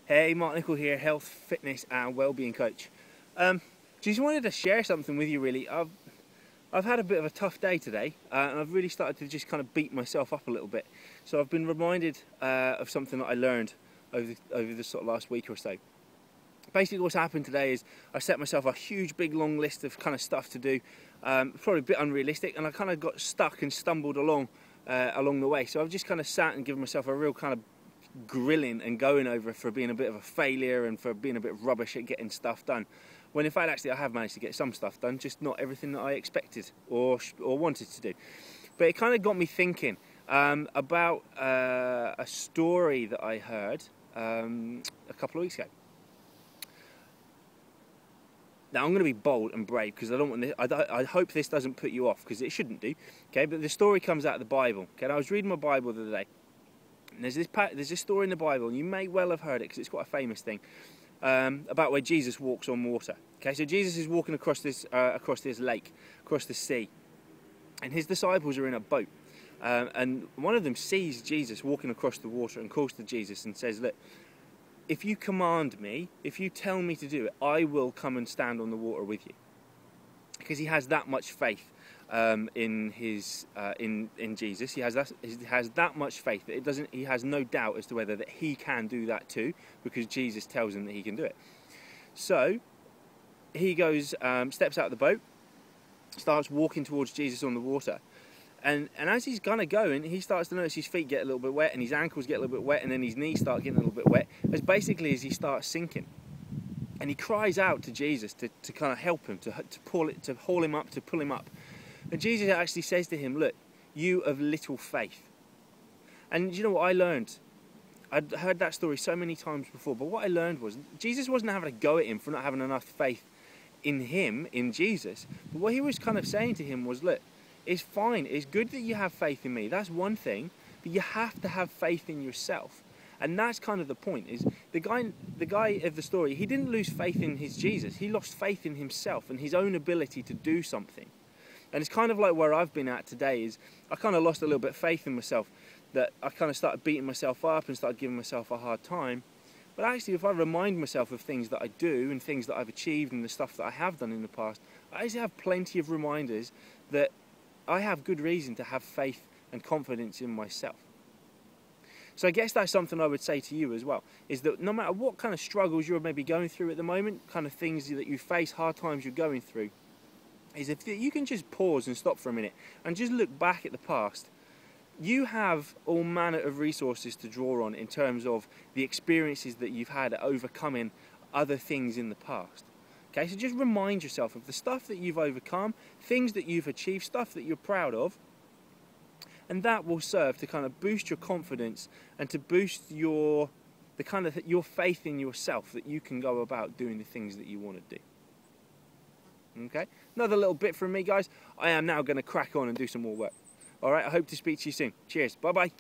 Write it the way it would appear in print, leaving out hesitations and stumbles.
Hey, Mark Nicol here, health, fitness and wellbeing coach. Just wanted to share something with you really. I've had a bit of a tough day today and I've really started to just kind of beat myself up a little bit. So I've been reminded of something that I learned over the sort of last week or so. Basically what's happened today is I set myself a huge big long list of kind of stuff to do, probably a bit unrealistic, and I kind of got stuck and stumbled along the way. So I've just kind of sat and given myself a real kind of grilling and going over for being a bit of a failure and for being a bit rubbish at getting stuff done, when in fact actually I have managed to get some stuff done, just not everything that I expected or wanted to do. But it kind of got me thinking about a story that I heard a couple of weeks ago. Now I'm going to be bold and brave because I don't want this, I hope this doesn't put you off, because it shouldn't do. Okay, but the story comes out of the Bible. Okay, and I was reading my Bible the other day. And there's this story in the Bible, and you may well have heard it because it's quite a famous thing, about where Jesus walks on water. Okay, so Jesus is walking across this lake, across the sea, and his disciples are in a boat, and one of them sees Jesus walking across the water and calls to Jesus and says, "Look, if you command me, if you tell me to do it, I will come and stand on the water with you." Because he has that much faith in Jesus. He has that much faith that he has no doubt as to whether that he can do that too, because Jesus tells him that he can do it. So he goes, steps out of the boat, starts walking towards Jesus on the water. And as he's gonna go, and he starts to notice his feet get a little bit wet, and his ankles get a little bit wet, and then his knees start getting a little bit wet, as he starts sinking. And he cries out to Jesus to kind of help him, to haul him up, to pull him up. And Jesus actually says to him, "Look, you of little faith." And you know what I learned? I'd heard that story so many times before, but what I learned was Jesus wasn't having a go at him for not having enough faith in him, in Jesus. But what he was kind of saying to him was, look, it's fine, it's good that you have faith in me, that's one thing, but you have to have faith in yourself. And that's kind of the point, is the guy of the story, he didn't lose faith in his Jesus, he lost faith in himself and his own ability to do something. And it's kind of like where I've been at today, is I kind of lost a little bit of faith in myself, that I kind of started beating myself up and started giving myself a hard time. But actually, if I remind myself of things that I do and things that I've achieved and the stuff that I have done in the past, I actually have plenty of reminders that I have good reason to have faith and confidence in myself. So I guess that's something I would say to you as well, is that no matter what kind of struggles you're maybe going through at the moment, kind of things that you face, hard times you're going through, is if you can just pause and stop for a minute and just look back at the past, you have all manner of resources to draw on in terms of the experiences that you've had at overcoming other things in the past. Okay, so just remind yourself of the stuff that you've overcome, things that you've achieved, stuff that you're proud of, and that will serve to kind of boost your confidence and to boost your faith in yourself, that you can go about doing the things that you want to do. Okay, another little bit from me, guys. I am now going to crack on and do some more work. All right, I hope to speak to you soon. Cheers. Bye-bye.